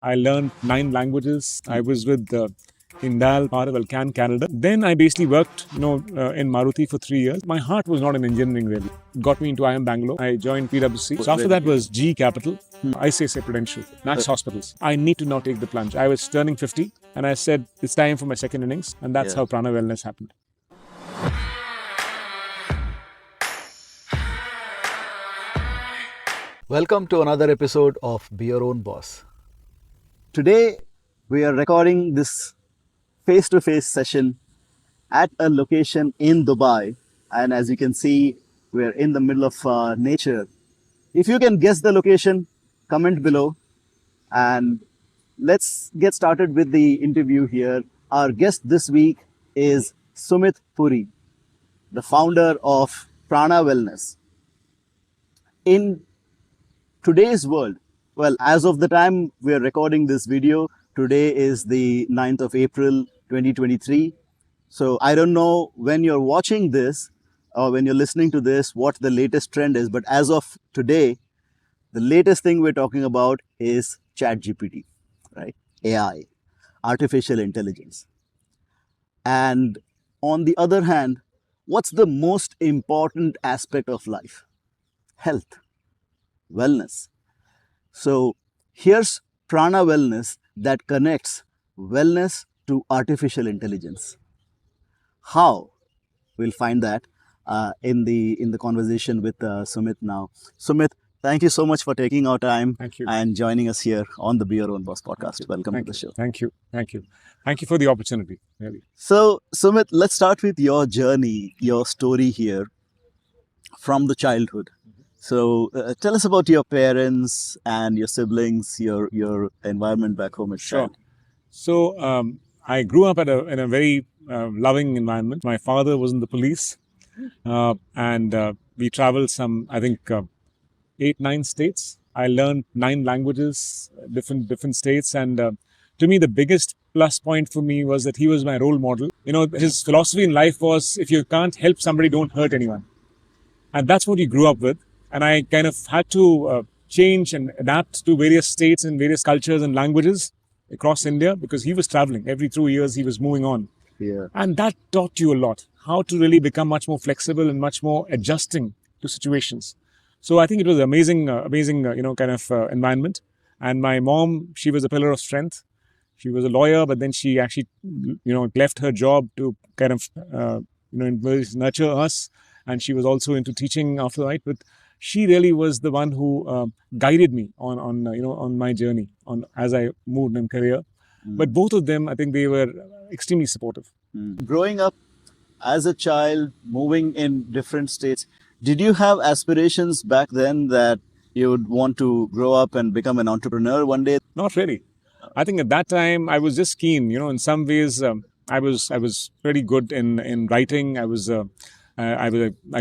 I learned 9 languages. I was with Prana Canada. Then I basically worked, in Maruti for 3 years. My heart was not in engineering really. Got me into IIM Bangalore. I joined PwC. So after that was G Capital, ICICI Prudential, Max Hospitals. I need to now take the plunge. I was turning 50 and I said, it's time for my second innings. And that's how Prana Wellness happened. Welcome to another episode of Be Your Own Boss. Today, we are recording this face-to-face session at a location in Dubai. And as you can see, we're in the middle of nature. If you can guess the location, comment below. And let's get started with the interview here. Our guest this week is Sumit Puri, the founder of Prana Wellness. In today's world, well, as of the time we are recording this video, today is the 9th of April 2023. So I don't know when you're watching this or when you're listening to this what the latest trend is, but as of today, the latest thing we're talking about is ChatGPT, right? AI, artificial intelligence. And on the other hand, what's the most important aspect of life? Health. Wellness. So here's Prana Wellness that connects wellness to artificial intelligence. How? We'll find that in the conversation with Sumit now. Sumit, thank you so much for taking our time. Thank you. And joining us here on the Be Your Own Boss podcast. Welcome to the show. Thank you. Thank you. Thank you for the opportunity. Really. So Sumit, let's start with your journey, your story here from the childhood. So tell us about your parents and your siblings, your environment back home at Sure. So I grew up in a very loving environment. My father was in the police, and we traveled some, I think, 8-9 states. I learned 9 languages, different states, and to me the biggest plus point for me was that he was my role model. You know, his philosophy in life was, if you can't help somebody, don't hurt anyone, and that's what he grew up with. And I kind of had to change and adapt to various states and various cultures and languages across India because he was traveling. Every 2 years, he was moving on. Yeah. And that taught you a lot, how to really become much more flexible and much more adjusting to situations. So I think it was an amazing environment. And my mom, she was a pillar of strength. She was a lawyer, but then she actually, left her job to kind of, nurture us. And she was also into teaching after that. But she really was the one who guided me on my journey as I moved in career. But both of them, I think they were extremely supportive. Growing up as a child, moving in different states, did you have aspirations back then that you would want to grow up and become an entrepreneur one day? Not really. I think at that time I was just keen. In some ways I was pretty good in writing. I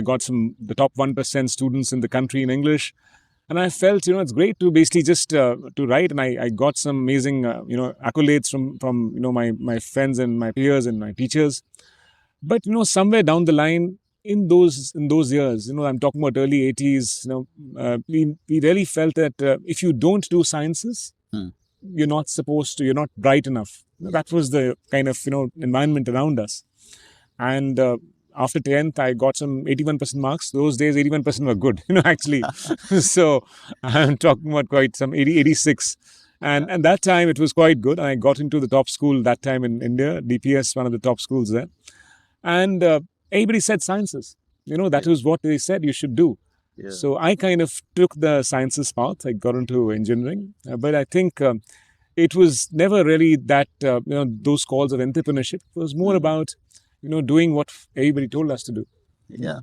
got the top 1% students in the country in English. And I felt, it's great to basically just to write. And I got some amazing, accolades from my friends and my peers and my teachers. But, somewhere down the line in those years, I'm talking about early 80s, we really felt that if you don't do sciences, you're not bright enough. That was the kind of, environment around us. And after 10th, I got some 81% marks. Those days, 81% were good, actually. So I'm talking about quite some 86. And that time, it was quite good. I got into the top school that time in India, DPS, one of the top schools there. And everybody said sciences. That was what they said you should do. Yeah. So I kind of took the sciences path. I got into engineering. But I think it was never really that, those calls of entrepreneurship. It was more about doing what everybody told us to do. Yeah.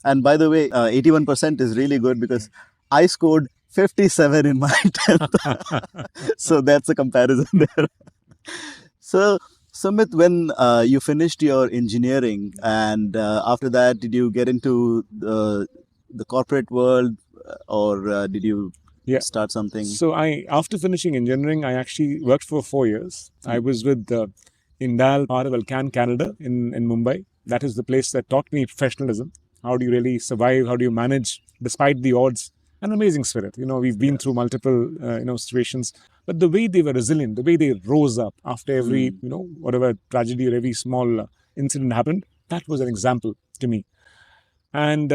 And by the way, 81% is really good because I scored 57 in my 10th. So that's a comparison there. So Sumit, when you finished your engineering and after that, did you get into the corporate world or did you start something? So after finishing engineering, I actually worked for 4 years. I was with Canada in Mumbai. That is the place that taught me professionalism. How do you really survive? How do you manage despite the odds? An amazing spirit. We've been through multiple, situations. but the way they were resilient, the way they rose up after every, Mm. whatever tragedy or every small incident happened, that was an example to me. And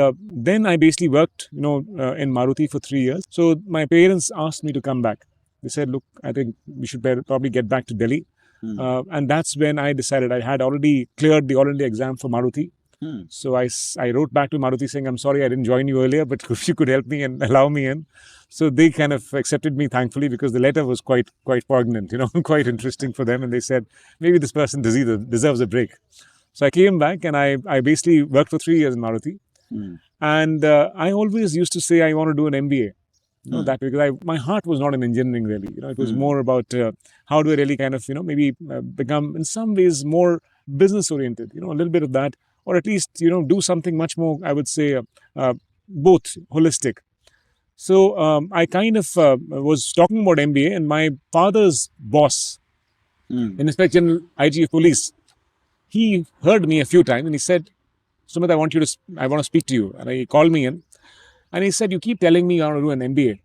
then I basically worked, in Maruti for 3 years. So my parents asked me to come back. They said, "Look, I think we should probably get back to Delhi." Mm. And that's when I decided I had already cleared the All India exam for Maruti. Mm. So I wrote back to Maruti saying, "I'm sorry I didn't join you earlier, but if you could help me and allow me in." So they kind of accepted me, thankfully, because the letter was quite poignant, quite interesting for them. And they said, maybe this person deserves a break. So I came back and I basically worked for 3 years in Maruti. Mm. And I always used to say I want to do an MBA. Mm. That because my heart was not in engineering really. It was Mm. more about how do I really kind of maybe become in some ways more business oriented. A little bit of that, or at least do something much more. I would say both holistic. So I kind of was talking about MBA, and my father's boss, Mm. Inspector General IG of Police, he heard me a few times, and he said, "Sumit, I want to speak to you." And he called me in, and he said, "You keep telling me you want to do an MBA.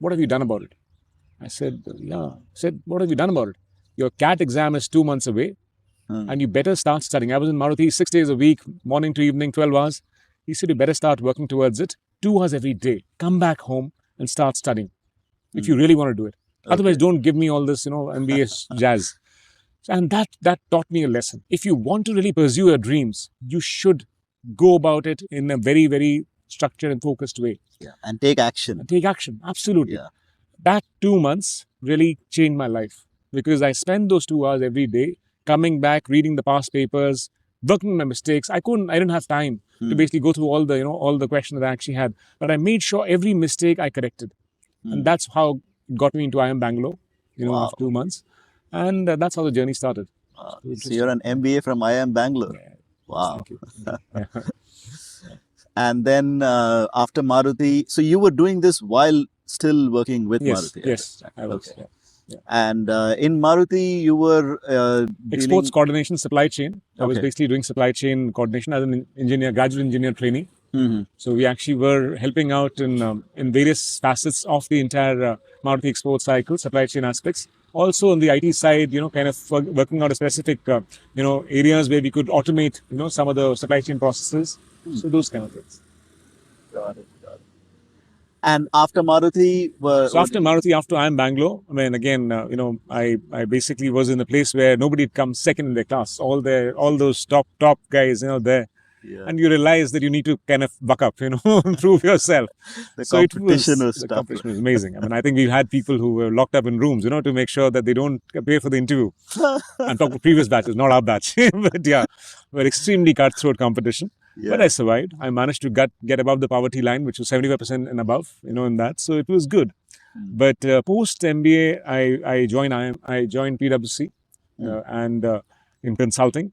What have you done about it?" I said, "Yeah." He said, "What have you done about it? Your CAT exam is 2 months away, Mm. and you better start studying." I was in Maruti 6 days a week, morning to evening, 12 hours. He said, "You better start working towards it, 2 hours every day. Come back home and start studying if you really want to do it. Otherwise, Okay. don't give me all this, MBA jazz." And that taught me a lesson. If you want to really pursue your dreams, you should go about it in a very, very structured and focused way. Yeah. And take action. And take action. Absolutely. Yeah. That 2 months really changed my life because I spent those 2 hours every day coming back, reading the past papers, working on my mistakes. I didn't have time to basically go through all the questions that I actually had. But I made sure every mistake I corrected. And that's how it got me into IIM Bangalore, Wow. after 2 months. And that's how the journey started. So you're an MBA from IIM Bangalore. Yeah. Wow. Thank you. And then after Maruti, so you were doing this while still working with Yes, Maruti. yes, I was. Okay. Yeah. And in Maruti, you were Exports coordination, supply chain. I was Okay. basically doing supply chain coordination as an engineer, graduate engineer trainee. Mhm. So we actually were helping out in various facets of the entire Maruti export cycle, supply chain aspects. Also on the IT side, kind of working out a specific, areas where we could automate, some of the supply chain processes. So those kind of things. Got it. And after Maruti, So after Maruti, after IIM Bangalore, I mean, again, I basically was in a place where nobody had come second in their class. All those top guys, there. Yeah. And you realize that you need to kind of buck up, prove yourself. The So competition was the tough. competition was amazing. I mean, I think we've had people who were locked up in rooms, to make sure that they don't appear for the interview. I'm talking previous batches, not our batch. But yeah, we're extremely cutthroat competition. Yeah. But I survived. I managed to get above the poverty line, which was 75% and above, in that. So it was good. But post MBA, I joined PwC and in consulting.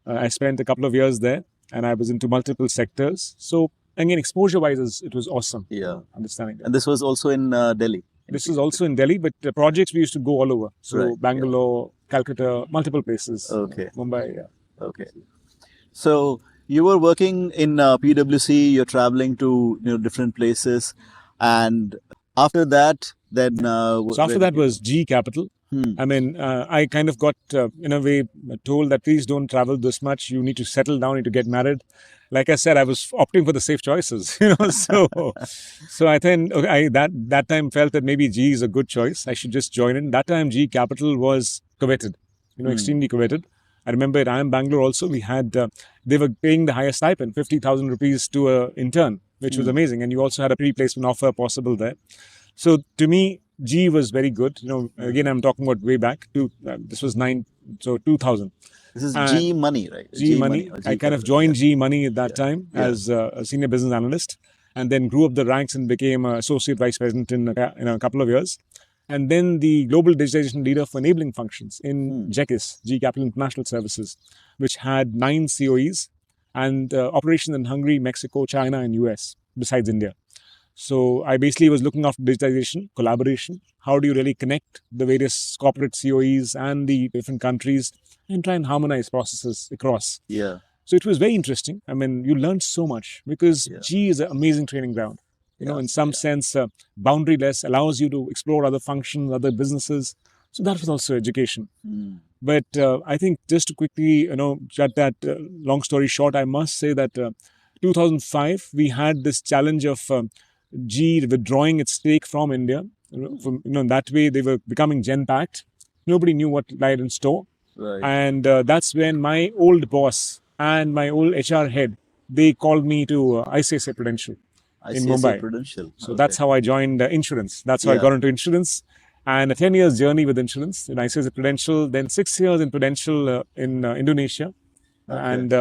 I spent a couple of years there, and I was into multiple sectors. So again, exposure-wise, it was awesome. Yeah. Understanding that. And this was also in Delhi. This is also in Delhi, but the projects we used to go all over. So Right, Bangalore, Calcutta, multiple places. Okay. Mumbai. Yeah. Okay. So you were working in PwC. You're traveling to different places, and after that, then So after that was G Capital. I mean, I kind of got, in a way, told that please don't travel this much. You need to settle down, you need to get married. Like I said, I was opting for the safe choices, So I think I that time felt that maybe G is a good choice. I should just join in. That time, G Capital was coveted, extremely coveted. I remember at IIM Bangalore also, we had, they were paying the highest stipend, 50,000 rupees to an intern, which was amazing. And you also had a pre-placement offer possible there. So to me, G was very good. Again, I'm talking about way back. This was 2000. This is G Money, right? G Money. or G I kind of Capital, joined G Money at that time as a senior business analyst, and then grew up the ranks and became an associate vice president in a couple of years. And then the global digitization leader for enabling functions in GECIS, G Capital International Services, which had 9 COEs and operations in Hungary, Mexico, China, and US, besides India. So I basically was looking after digitization, collaboration. How do you really connect the various corporate COEs and the different countries and try and harmonize processes across? Yeah. So it was very interesting. I mean, you learned so much because G is an amazing training ground. in some sense, boundaryless, allows you to explore other functions, other businesses. So that was also education. But I think just to quickly, cut that long story short, I must say that 2005 we had this challenge of GE withdrawing its stake from India. That way they were becoming gen-packed. Nobody knew what lied in store. Right. And that's when my old boss and my old HR head, they called me to ICICI Prudential in Mumbai. Prudential. So that's how I joined insurance. That's how I got into insurance. And a 10 years journey with insurance in ICICI Prudential, then 6 years in Prudential in Indonesia. And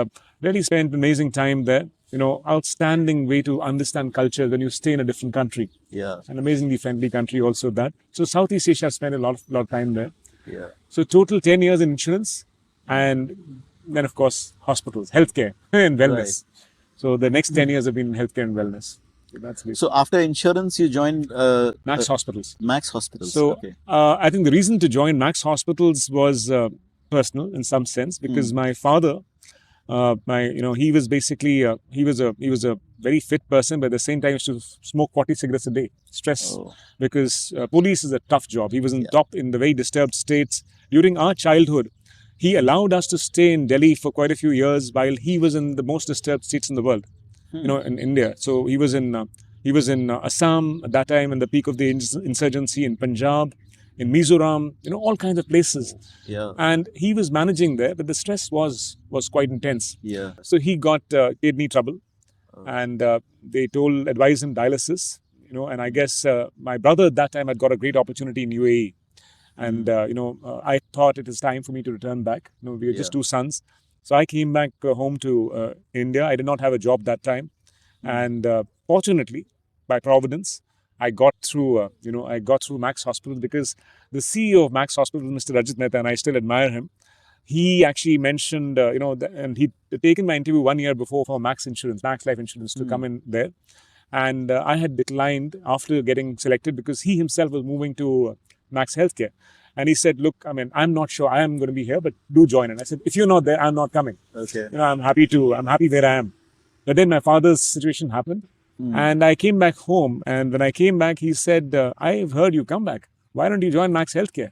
really spent amazing time there. Outstanding way to understand culture when you stay in a different country. Yeah. An amazingly friendly country also that. So Southeast Asia, I've spent a lot of time there. Yeah. So total 10 years in insurance, and then of course hospitals, healthcare and wellness. Right. So the next 10 years have been in healthcare and wellness. So after insurance, you joined Max Hospitals. Max Hospitals. So I think the reason to join Max Hospitals was personal in some sense, because my father, he was basically he was a very fit person, but at the same time used to smoke 40 cigarettes a day. Stress, because police is a tough job. He was in top in the very disturbed states during our childhood. He allowed us to stay in Delhi for quite a few years while he was in the most disturbed states in the world. In India. So he was in Assam at that time, in the peak of the insurgency, in Punjab, in Mizoram, all kinds of places. Yeah. And he was managing there, but the stress was quite intense. Yeah. So he got kidney trouble, and they advised him dialysis. And I guess my brother at that time had got a great opportunity in UAE. And, I thought it is time for me to return back. We were just two sons. So I came back home to India. I did not have a job that time. And fortunately, by providence, I got through Max Hospital, because the CEO of Max Hospital, Mr. Rajat Mehta, and I still admire him. He actually mentioned, and he'd taken my interview 1 year before for Max Life Insurance to come in there. And I had declined after getting selected because he himself was moving to Max Healthcare. And he said, look, I'm not sure I am going to be here, but do join. And I said, if you're not there, I'm not coming. Okay. I'm happy where I am. But then my father's situation happened. And I came back home. And when I came back, he said, I've heard you come back. Why don't you join Max Healthcare?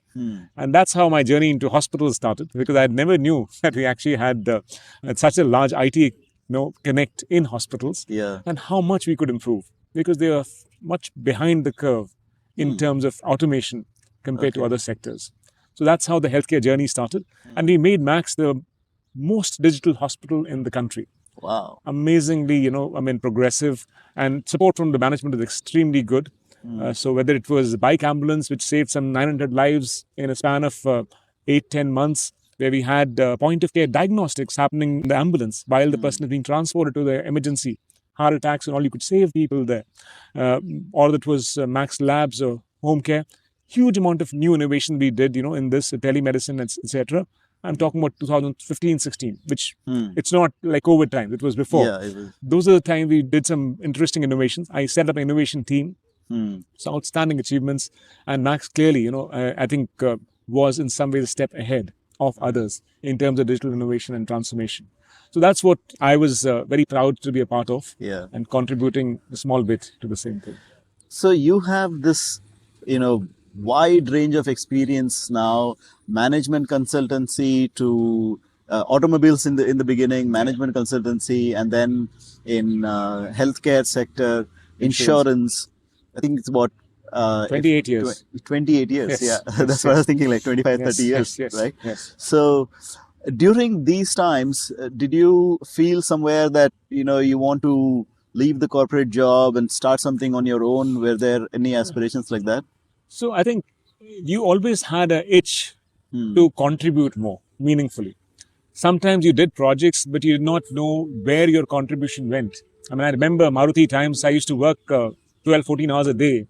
And that's how my journey into hospitals started, because I never knew that we actually had such a large IT connect in hospitals, and how much we could improve, because they are much behind the curve in terms of automation compared to other sectors. So that's how the healthcare journey started. And we made Max the most digital hospital in the country. Wow. Amazingly, progressive, and support from the management is extremely good. So whether it was bike ambulance, which saved some 900 lives in a span of 8-10 months, where we had point of care diagnostics happening in the ambulance while the person is being transported to the emergency, heart attacks and all, you could save people there. Or that was Max Labs or home care. Huge amount of new innovation we did, in this telemedicine, etc. I'm talking about 2015-16, which it's not like COVID time. It was before. Yeah, it was. Those are the time we did some interesting innovations. I set up an innovation team. So outstanding achievements. And Max clearly, I think was in some ways a step ahead of others in terms of digital innovation and transformation. So that's what I was very proud to be a part of, and contributing a small bit to the same thing. So you have this, wide range of experience now, management consultancy to automobiles in the beginning, management consultancy, and then in healthcare sector, insurance. I think it's about 28 years. 28 years, yes. That's what I was thinking, like 25, 30 years, right? Yes. So during these times, did you feel somewhere that, you want to leave the corporate job and start something on your own? Were there any aspirations like that? So I think you always had an itch to contribute more meaningfully. Sometimes you did projects, but you did not know where your contribution went. I remember Maruti times, I used to work 12, 14 hours a day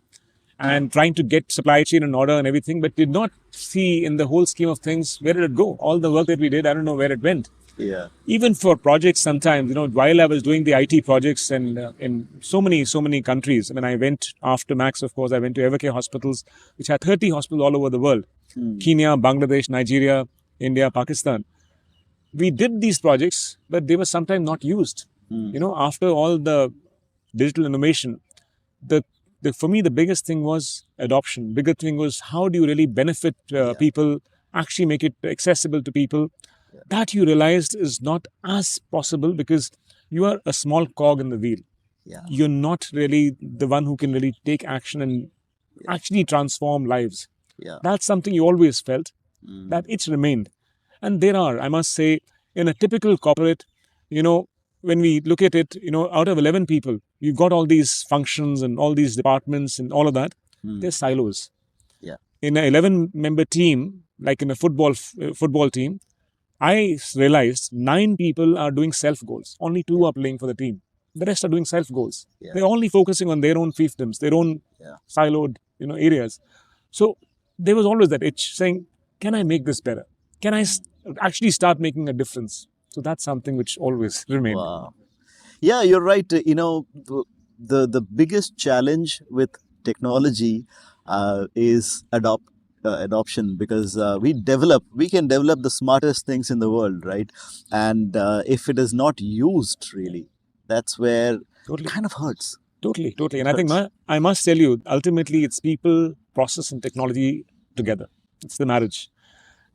and trying to get supply chain in order and everything, but did not see in the whole scheme of things, where did it go? All the work that we did, I don't know where it went. Yeah. Even for projects sometimes, while I was doing the IT projects and in so many countries, I went after Max, of course, I went to Evercare hospitals, which had 30 hospitals all over the world. Kenya, Bangladesh, Nigeria, India, Pakistan. We did these projects, but they were sometimes not used. After all the digital innovation, the, for me, the biggest thing was adoption. Bigger thing was how do you really benefit people, actually make it accessible to people. That you realized is not as possible because you are a small cog in the wheel. Yeah. You're not really the one who can really take action and actually transform lives. Yeah. That's something you always felt, that it's remained. And there are, I must say, in a typical corporate, when we look at it, out of 11 people, you've got all these functions and all these departments and all of that. They're silos. Yeah. In an 11-member team, like in a football team, I realized 9 people are doing self goals. Only 2 are playing for the team. The rest are doing self goals. Yeah. They're only focusing on their own fiefdoms, their own siloed, areas. So there was always that itch saying, can I make this better? Can I actually start making a difference? So that's something which always remained. Wow. Yeah, you're right. The biggest challenge with technology is adoption, because we can develop the smartest things in the world, right? And if it is not used really, that's where Totally. it kind of hurts. Totally. And I think I must tell you, ultimately, it's people, process, and technology together. It's the marriage,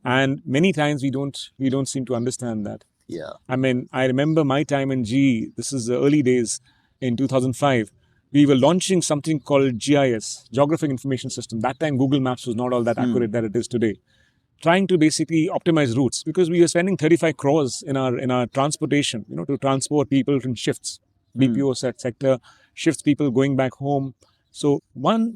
and many times we don't seem to understand that. Yeah. I mean, I remember my time in GE. This is the early days in 2005. We were launching something called GIS, Geographic Information System. That time, Google Maps was not all that accurate that it is today. Trying to basically optimize routes, because we were spending 35 crores in our transportation, to transport people from shifts, BPO sector, shifts people going back home. So one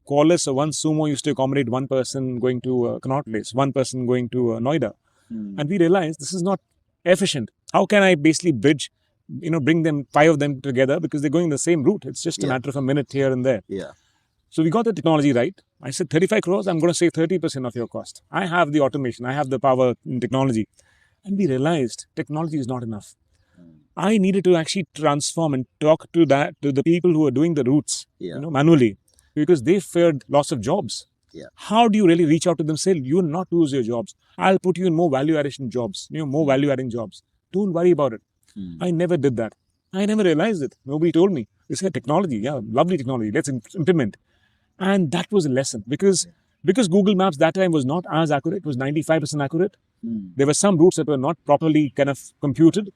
Qualys or one Sumo used to accommodate one person going to Connaught Place, one person going to Noida. And we realized this is not efficient. How can I basically bridge, bring them, 5 of them together, because they're going the same route. It's just a matter of a minute here and there. Yeah. So we got the technology right. I said 35 crores, I'm going to save 30% of your cost. I have the automation, I have the power in technology. And we realized technology is not enough. I needed to actually transform and talk to the people who are doing the routes, manually, because they feared loss of jobs. Yeah. How do you really reach out to them? Say, you will not lose your jobs. I'll put you in more value addition jobs, more value adding jobs. Don't worry about it. I never did that. I never realized it. Nobody told me. They said technology, lovely technology. Let's implement. And that was a lesson, because Google Maps that time was not as accurate. It was 95% accurate. There were some routes that were not properly kind of computed.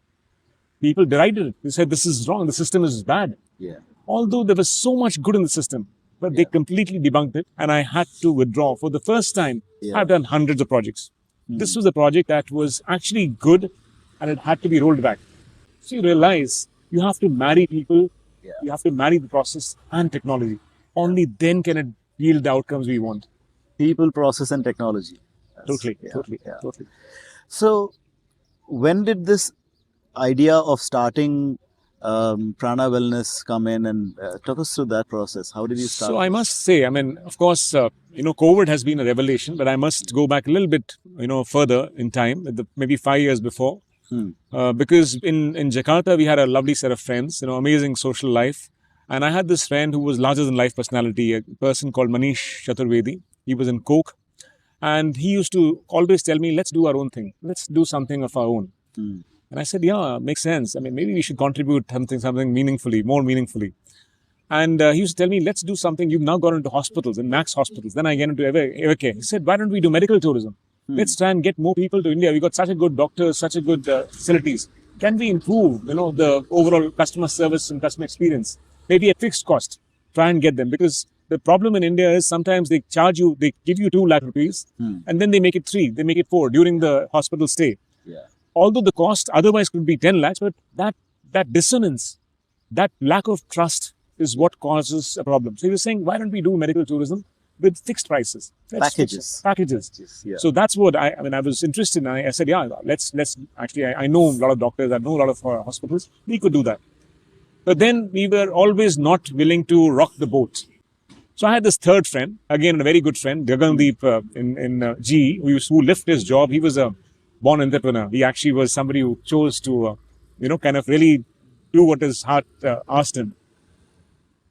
People derided it. They said, this is wrong. The system is bad. Yeah. Although there was so much good in the system, but they completely debunked it, and I had to withdraw. For the first time, I've done hundreds of projects. This was a project that was actually good, and it had to be rolled back. So you realize you have to marry people, you have to marry the process and technology. Only then can it yield the outcomes we want. People, process, and technology. Totally. So, when did this idea of starting Prana Wellness come in, and talk us through that process? How did you start? So I must say, I mean, of course, COVID has been a revelation, but I must go back a little bit, further in time, maybe 5 years before. Because in Jakarta, we had a lovely set of friends, amazing social life. And I had this friend who was larger than life personality, a person called Manish Chaturvedi. He was in Coke. And he used to always tell me, let's do our own thing. Let's do something of our own. And I said, yeah, makes sense. I mean, maybe we should contribute something meaningfully, more meaningfully. And he used to tell me, let's do something. You've now gone into hospitals, and Max hospitals. Then I get into Evercare. He said, why don't we do medical tourism? Let's try and get more people to India. We've got such a good doctors, such a good facilities. Can we improve, the overall customer service and customer experience? Maybe at fixed cost. Try and get them. Because the problem in India is sometimes they give you 2 lakh rupees, and then they make it 3, they make it 4 during the hospital stay. Yeah. Although the cost otherwise could be 10 lakhs, but that dissonance, that lack of trust is what causes a problem. So he was saying, why don't we do medical tourism with fixed prices? Packages. Yeah. So that's what I was interested in. I said, yeah, let's actually, I know a lot of doctors, I know a lot of hospitals. We could do that. But then we were always not willing to rock the boat. So I had this third friend, again, a very good friend, Gagandeep in GE, who left his job. He was a born entrepreneur. He actually was somebody who chose to, kind of really do what his heart asked him.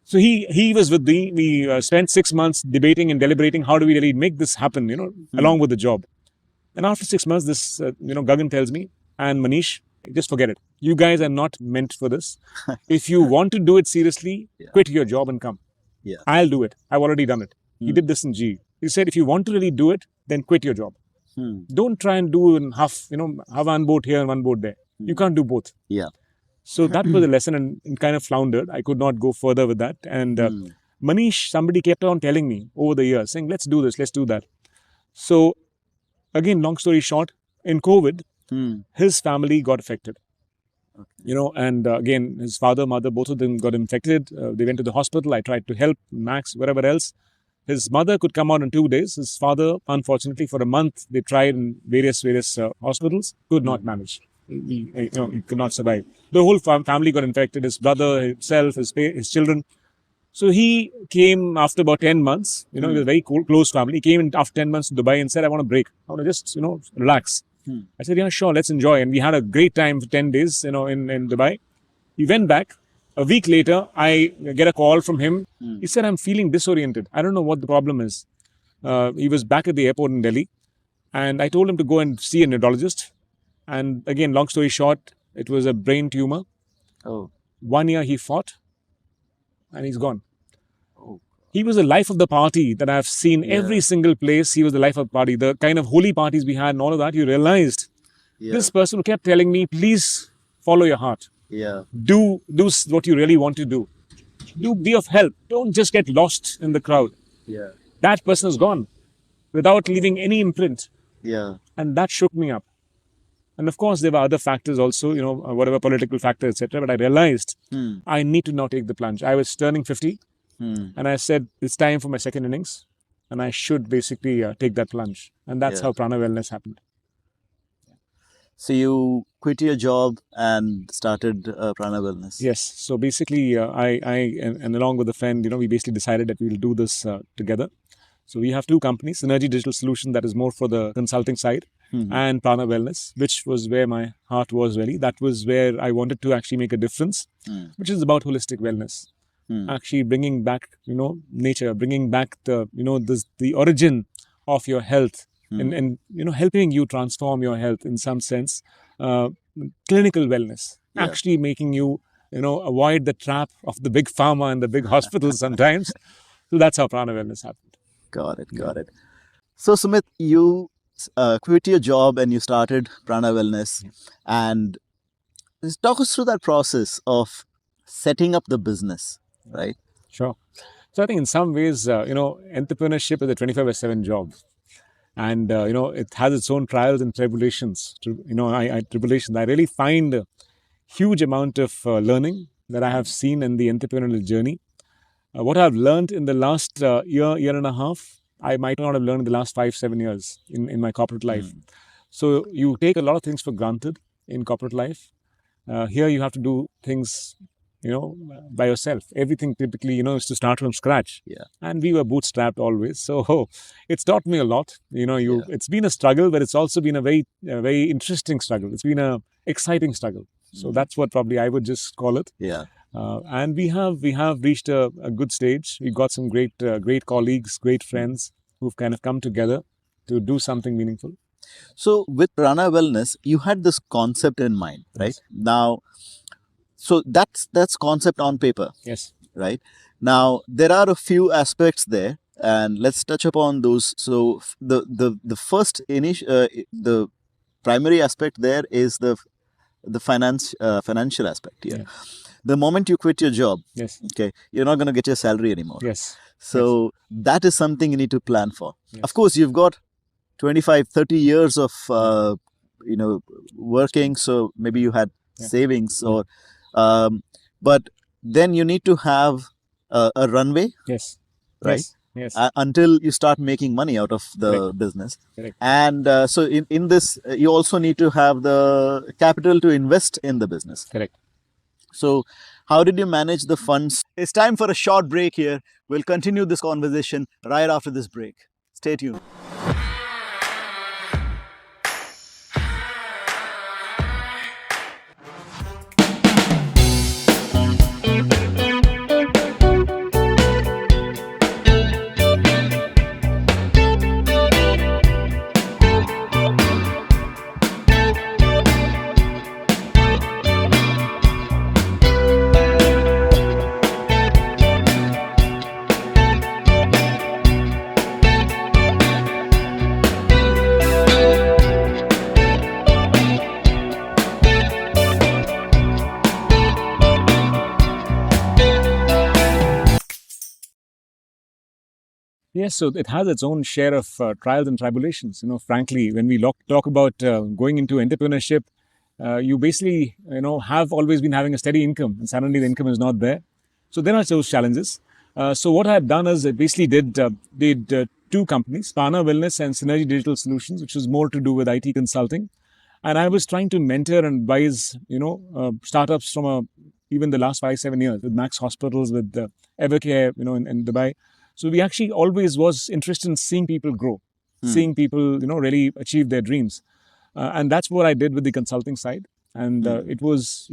So he was with me. We spent 6 months debating and deliberating how do we really make this happen, along with the job. And after 6 months, this, Gagan tells me, and Manish, just forget it. You guys are not meant for this. If you want to do it seriously, quit your job and come. Yeah. I'll do it. I've already done it. He did this in GE. He said, if you want to really do it, then quit your job. Don't try and do in half, have one boat here and one boat there. You can't do both. Yeah. So that was a lesson, and it kind of floundered. I could not go further with that. And Manish, somebody kept on telling me over the years, saying, let's do this, let's do that. So again, long story short, in COVID, his family got affected. And again, his father, mother, both of them got infected. They went to the hospital. I tried to help Max, wherever else. His mother could come out in 2 days. His father, unfortunately, for a month, they tried in various hospitals, could not manage. He could not survive. The whole family got infected. His brother, himself, his children. So he came after about 10 months. It was a very close family. He came in after 10 months to Dubai and said, I want a break. I want to just, relax. I said, yeah, sure, let's enjoy. And we had a great time for 10 days, in Dubai. He went back. A week later, I get a call from him. He said, I'm feeling disoriented. I don't know what the problem is. He was back at the airport in Delhi. And I told him to go and see a neurologist. And again, long story short, it was a brain tumor. Oh. 1 year he fought and he's gone. He was the life of the party that I've seen every single place. He was the life of the party. The kind of holy parties we had and all of that, you realized this person kept telling me, please follow your heart. Yeah. Do what you really want to do. Be of help. Don't just get lost in the crowd. Yeah. That person is gone without leaving any imprint. Yeah. And that shook me up. And of course, there were other factors also, whatever political factors, etc. But I realized I need to now take the plunge. I was turning 50 and I said, it's time for my second innings and I should basically take that plunge. And that's how Prana Wellness happened. So you quit your job and started Prana Wellness. Yes. So basically, I and along with a friend, we basically decided that we'll do this together. So we have two companies, Synergy Digital Solution, that is more for the consulting side, and Prana Wellness, which was where my heart was really. That was where I wanted to actually make a difference, which is about holistic wellness. Actually bringing back, nature, bringing back the origin of your health, and helping you transform your health in some sense. Clinical wellness, actually making you, avoid the trap of the big pharma and the big hospitals sometimes. So that's how Prana Wellness happened. Got it. So Sumit, you quit your job and you started Prana Wellness. And just talk us through that process of setting up the business, right? Sure. So I think in some ways, entrepreneurship is a 24/7 job. And, it has its own trials and tribulations. Tribulations. I really find a huge amount of learning that I have seen in the entrepreneurial journey. What I've learned in the last year and a half, I might not have learned in the last 5-7 years in my corporate life. So you take a lot of things for granted in corporate life. Here you have to do things, by yourself. Everything typically, is to start from scratch. Yeah. And we were bootstrapped always. So it's taught me a lot. It's been a struggle, but it's also been a very interesting struggle. It's been a exciting struggle. So that's what probably I would just call it. Yeah. And we have reached a good stage. We've got some great colleagues, great friends who've kind of come together to do something meaningful. So with Prana Wellness, you had this concept in mind, right? Yes. Now, so that's concept on paper. Yes. Right. Now, there are a few aspects there, and let's touch upon those. So the first the primary aspect there is the financial aspect here. Yeah. The moment you quit your job, okay, you're not going to get your salary anymore. Yes. So that is something you need to plan for. Yes. Of course, you've got 25-30 years of working, so maybe you had savings or but then you need to have a runway. Yes. Right. Yes. Until you start making money out of the business. Correct. And so in this, you also need to have the capital to invest in the business. Correct. So how did you manage the funds? It's time for a short break here. We'll continue this conversation right after this break. Stay tuned. Yes, so it has its own share of trials and tribulations. Frankly, when we talk about going into entrepreneurship, you basically, have always been having a steady income, and suddenly the income is not there. So there are those challenges. So what I have done is I basically did two companies, Prana Wellness and Synergy Digital Solutions, which was more to do with IT consulting. And I was trying to mentor and advise, startups from even the last 5-7 years with Max Hospitals, with Evercare, in Dubai. So we actually always was interested in seeing people grow, seeing people, really achieve their dreams. And that's what I did with the consulting side. And it was,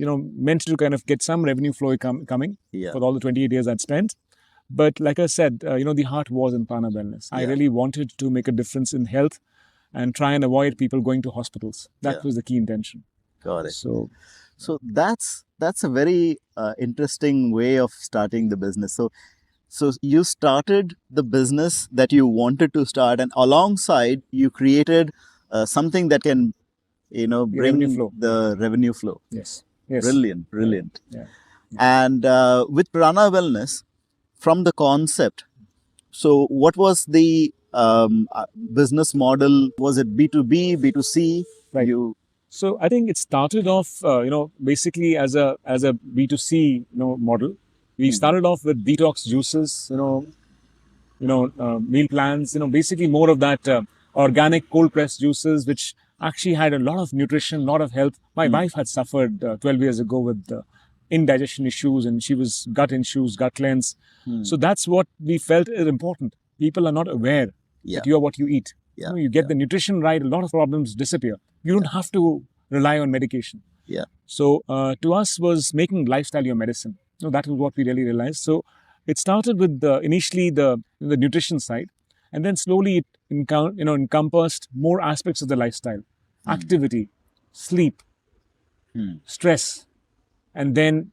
meant to kind of get some revenue flow coming Yeah. for all the 28 years I'd spent. But like I said, the heart was in Prana Wellness. I Yeah. really wanted to make a difference in health and try and avoid people going to hospitals. That Yeah. was the key intention. Got it. So So that's a very interesting way of starting the business. So you started the business that you wanted to start, and alongside you created something that can, bring revenue flow. the revenue flow. Yes. Yes. Brilliant, brilliant. Yeah. And with Prana Wellness, from the concept, so what was the business model? Was it B2B, B2C? Right. So I think it started off, basically as a B2C, model. We started off with detox juices, meal plans, basically more of that organic cold pressed juices, which actually had a lot of nutrition, a lot of health. My wife had suffered 12 years ago with indigestion issues, and she was gut issues, gut cleanse. So that's what we felt is important. People are not aware Yeah. that you are what you eat. Yeah. You get the nutrition right, a lot of problems disappear. You don't have to rely on medication. Yeah. So to us was making lifestyle your medicine. That was what we really realized. So it started with initially the nutrition side, and then slowly it encompassed more aspects of the lifestyle: activity, sleep, stress, and then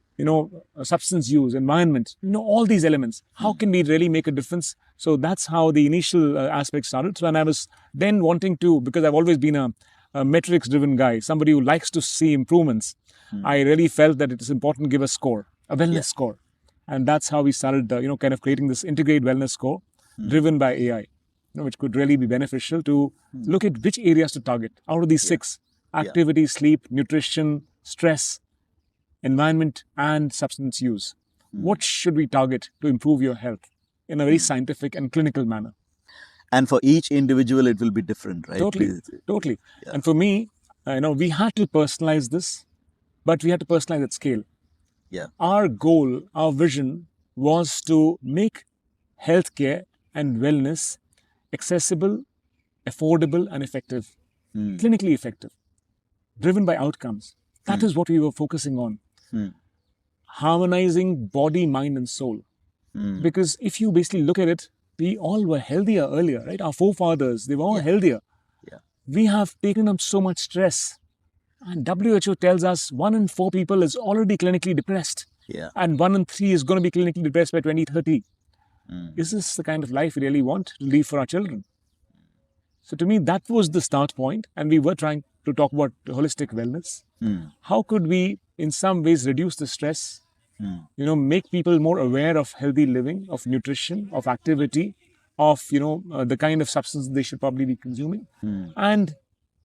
substance use, environment. All these elements. How can we really make a difference? So that's how the initial aspect started. So, and I was then wanting to, because I've always been a metrics-driven guy, somebody who likes to see improvements. I really felt that it is important to give a score, a wellness score. And that's how we started, kind of creating this integrated wellness score driven by AI, which could really be beneficial to look at which areas to target out of these six: activity, sleep, nutrition, stress, environment, and substance use. What should we target to improve your health in a very scientific and clinical manner? And for each individual, it will be different, right? Totally. And for me, we had to personalize this, but we had to personalize at scale. Yeah. Our goal, our vision was to make healthcare and wellness accessible, affordable, and effective, clinically effective, driven by outcomes. That is what we were focusing on. Harmonizing body, mind, and soul. Because if you basically look at it, we all were healthier earlier, right? Our forefathers, they were all healthier. Yeah. We have taken up so much stress. And WHO tells us 1 in 4 people is already clinically depressed. Yeah. And 1 in 3 is going to be clinically depressed by 2030. Is this the kind of life we really want to leave for our children? So to me, that was the start point. And we were trying to talk about holistic wellness. How could we, in some ways, reduce the stress? Make people more aware of healthy living, of nutrition, of activity, of the kind of substance they should probably be consuming, and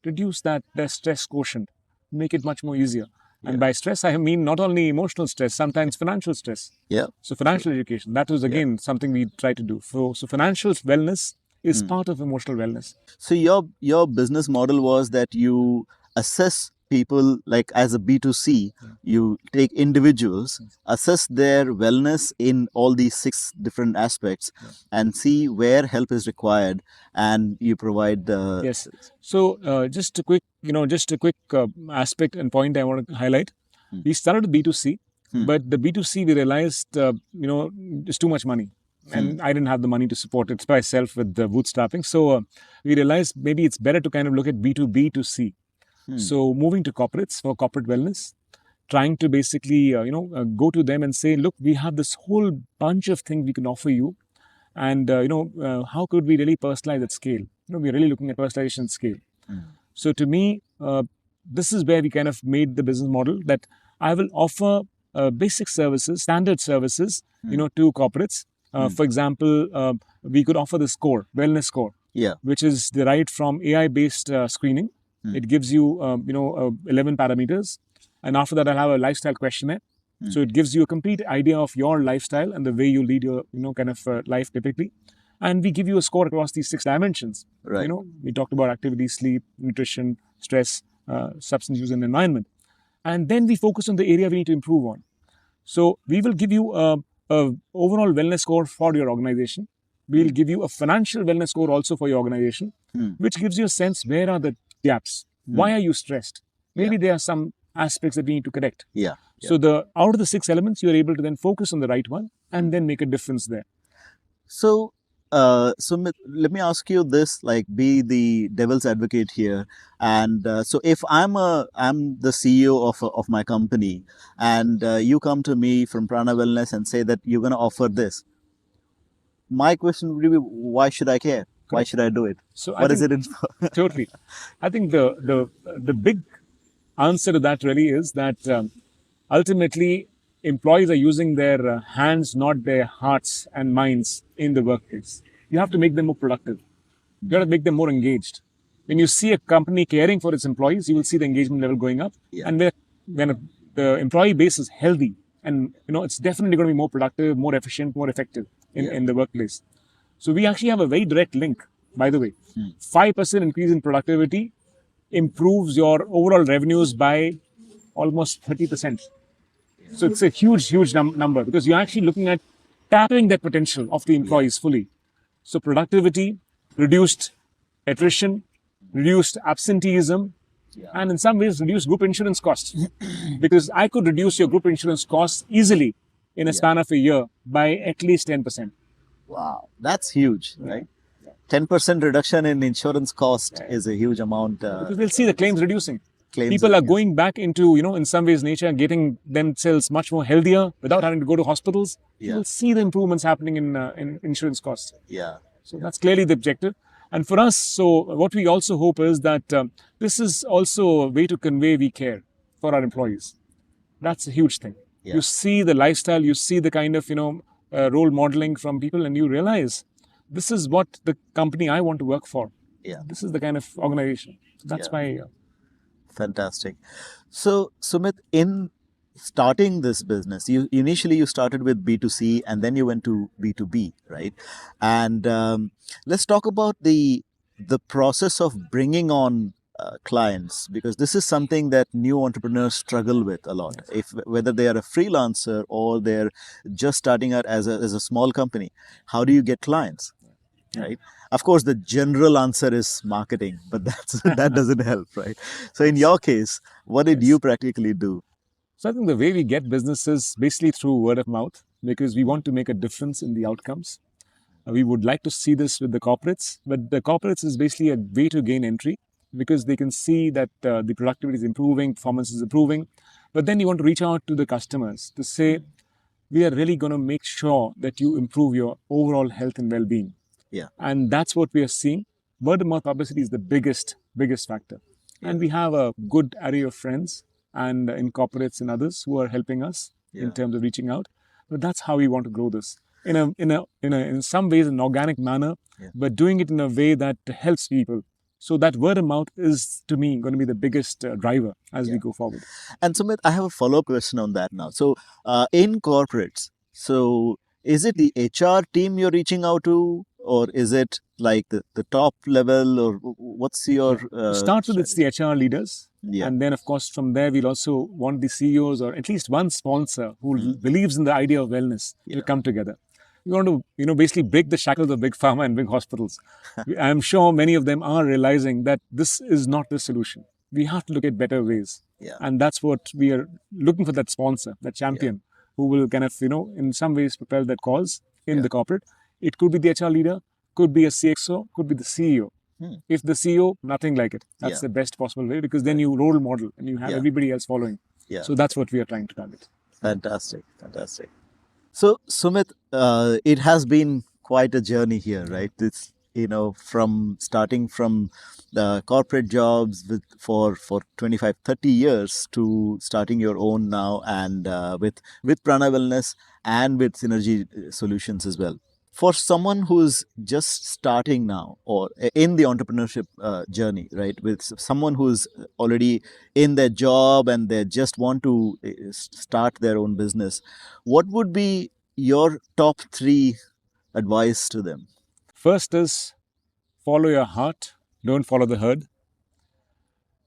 reduce their stress quotient, make it much more easier. And by stress, I mean not only emotional stress, sometimes financial stress. Yeah. So financial education, that was again something we try to do. So financial wellness is part of emotional wellness. So your business model was that you assess people, like as a B2C, you take individuals, assess their wellness in all these 6 different aspects, and see where help is required, and you provide the... Yes. So just a quick, aspect and point I want to highlight. We started B2C, but the B2C we realized, is too much money. And I didn't have the money to support it by myself with the bootstrapping. So we realized maybe it's better to kind of look at B2B to C. So moving to corporates for corporate wellness, trying to basically, go to them and say, look, we have this whole bunch of things we can offer you. And, how could we really personalize at scale? We're really looking at personalization at scale. So to me, this is where we kind of made the business model that I will offer basic services, standard services, to corporates. For example, we could offer the score, wellness score, Yeah. which is derived from AI-based screening. It gives you, 11 parameters, and after that, I'll have a lifestyle questionnaire. So it gives you a complete idea of your lifestyle and the way you lead your, kind of life typically. And we give you a score across these 6 dimensions. Right. We talked about activity, sleep, nutrition, stress, substance use, and environment. And then we focus on the area we need to improve on. So we will give you a overall wellness score for your organization. We'll give you a financial wellness score also for your organization, which gives you a sense where are the gaps. Why are you stressed? Maybe there are some aspects that we need to correct. Yeah. So out of the 6 elements, you are able to then focus on the right one and then make a difference there. So, Sumit, let me ask you this: like, be the devil's advocate here. And so, if I'm the CEO of my company, and you come to me from Prana Wellness and say that you're going to offer this, my question would be, why should I care? Why should I do it? So What is it in? totally. I think the big answer to that really is that ultimately employees are using their hands, not their hearts and minds in the workplace. You have to make them more productive. You got to make them more engaged. When you see a company caring for its employees, you will see the engagement level going up. Yeah. And when the employee base is healthy, and it's definitely going to be more productive, more efficient, more effective in the workplace. So we actually have a very direct link, by the way. 5% increase in productivity improves your overall revenues by almost 30%. So it's a huge number because you're actually looking at tapping that potential of the employees fully. So productivity, reduced attrition, reduced absenteeism, and in some ways reduced group insurance costs. Because I could reduce your group insurance costs easily in a span of a year by at least 10%. Wow, that's huge, right? 10% reduction in insurance cost is a huge amount. Because they'll see the claims reducing. Claims People are reducing. going back into, in some ways, nature, getting themselves much more healthier without having to go to hospitals. Yeah. You will see the improvements happening in insurance costs. Yeah. So that's clearly the objective. And for us, so what we also hope is that this is also a way to convey we care for our employees. That's a huge thing. Yeah. You see the lifestyle, you see the kind of, role modeling from people, and you realize this is what the company I want to work for. Yeah. This is the kind of organization. That's why. Fantastic. So, Sumit, in starting this business, you initially started with B2C and then you went to B2B, right? And let's talk about the process of bringing on clients, because this is something that new entrepreneurs struggle with a lot. If whether they are a freelancer or they're just starting out as a small company, how do you get clients? Right. Of course, the general answer is marketing, but that doesn't help, right? So, in your case, what did you practically do? So I think the way we get business is basically through word of mouth, because we want to make a difference in the outcomes. We would like to see this with the corporates, but the corporates is basically a way to gain entry because they can see that the productivity is improving, performance is improving. But then you want to reach out to the customers to say, we are really going to make sure that you improve your overall health and well-being. Yeah. And that's what we are seeing. Word of mouth publicity is the biggest factor. And we have a good array of friends and in corporates and others who are helping us in terms of reaching out. But that's how we want to grow this in some ways an organic manner, but doing it in a way that helps people. So that word of mouth is, to me, going to be the biggest driver as we go forward. And Sumit, I have a follow-up question on that now. So, in corporates, so is it the HR team you're reaching out to, or is it like the top level, or what's your Start with it's the HR leaders, Yeah. and then of course from there we'll also want the CEOs or at least one sponsor who believes in the idea of wellness to come together. We want to basically break the shackles of big pharma and big hospitals. I'm sure many of them are realizing that this is not the solution. We have to look at better ways, and that's what we are looking for, that sponsor, that champion who will kind of in some ways propel that cause in the corporate. It could be the HR leader, could be a CXO, could be the CEO. If the CEO, nothing like it. That's the best possible way, because then you role model and you have everybody else following. So that's what we are trying to target. Fantastic, fantastic. So, Sumit, it has been quite a journey here, right? from starting from the corporate jobs for 25, 30 years to starting your own now, and with Prana Wellness and with Synergy Solutions as well. For someone who's just starting now or in the entrepreneurship journey, right, with someone who's already in their job and they just want to start their own business, what would be your top three advice to them? First is follow your heart, don't follow the herd.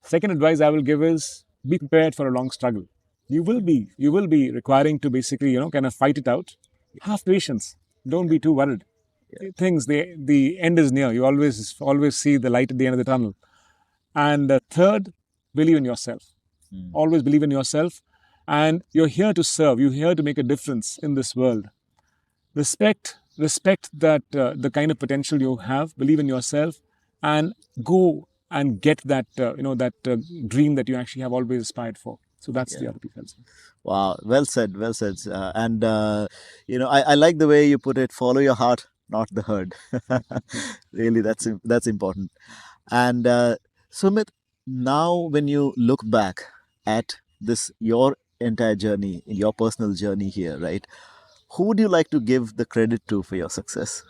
Second advice I will give is be prepared for a long struggle. You will be requiring to basically, kind of fight it out. Have patience. Don't be too worried. Things the end is near. You always see the light at the end of the tunnel. And third, believe in yourself. Always believe in yourself. And you're here to serve. You're here to make a difference in this world. Respect that the kind of potential you have. Believe in yourself, and go and get that that dream that you actually have always aspired for. So that's the other piece. I'll say. Wow, well said, well said. And I like the way you put it. Follow your heart, not the herd. Really, that's important. And Sumit, now when you look back at this your entire journey, your personal journey here, right? Who would you like to give the credit to for your success?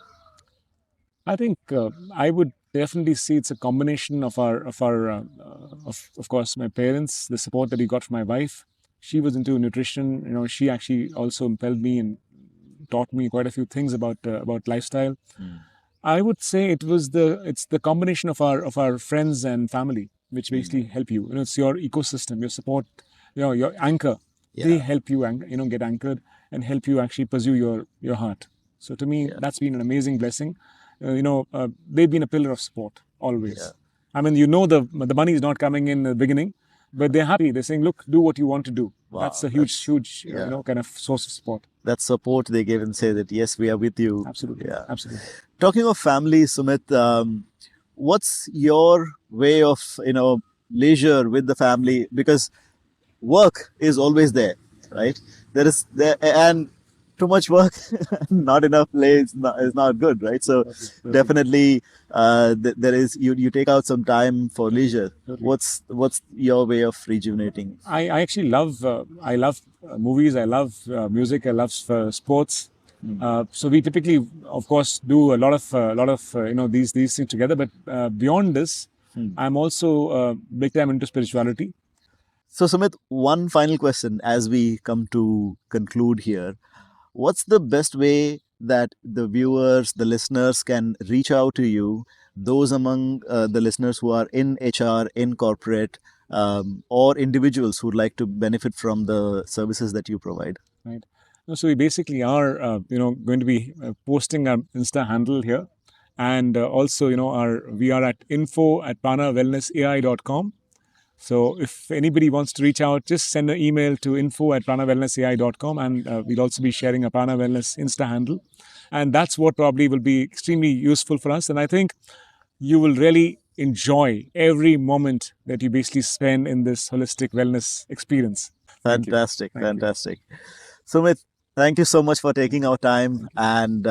I think I would definitely see it's a combination of course my parents, the support that we got from my wife. She was into nutrition. She actually also impelled me and taught me quite a few things about lifestyle. I would say it's the combination of our friends and family which basically help you. It's your ecosystem, your support, your anchor. They help you, get anchored and help you actually pursue your heart. So to me, that's been an amazing blessing. They've been a pillar of support always. I mean, the money is not coming in the beginning, but they're happy. They're saying, "Look, do what you want to do." Wow, that's a huge, kind of source of support. That support they give and say that yes, we are with you. Absolutely, Yeah. absolutely. Talking of family, Sumit, what's your way of leisure with the family? Because work is always there, right? There is there, and too much work, not enough play is not good, right? So definitely, there is you take out some time for leisure. What's your way of rejuvenating? I actually love movies. I love music. I love sports. So we typically, of course, do a lot of these things together. But beyond this, I'm also big time into spirituality. So, Sumit, one final question as we come to conclude here. What's the best way that the viewers, the listeners can reach out to you, those among the listeners who are in HR, in corporate, or individuals who would like to benefit from the services that you provide? Right. So we basically are, going to be posting our Insta handle here. And also, we are at info@pranawellnessai.com. So if anybody wants to reach out, just send an email to info@pranawellnessai.com, and we'll also be sharing a Prana Wellness Insta handle. And that's what probably will be extremely useful for us. And I think you will really enjoy every moment that you basically spend in this holistic wellness experience. Fantastic, fantastic. Sumit, thank you so much for taking our time, and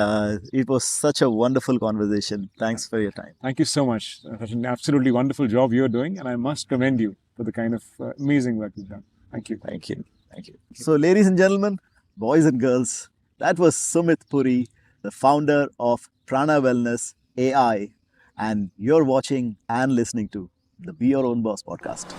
it was such a wonderful conversation. Thanks for your time. Thank you so much. Such an absolutely wonderful job you're doing, and I must commend you for the kind of amazing work you've done. Thank you. Thank you. Thank you. So, ladies and gentlemen, boys and girls, that was Sumit Puri, the founder of Prana Wellness AI, and you're watching and listening to the Be Your Own Boss podcast.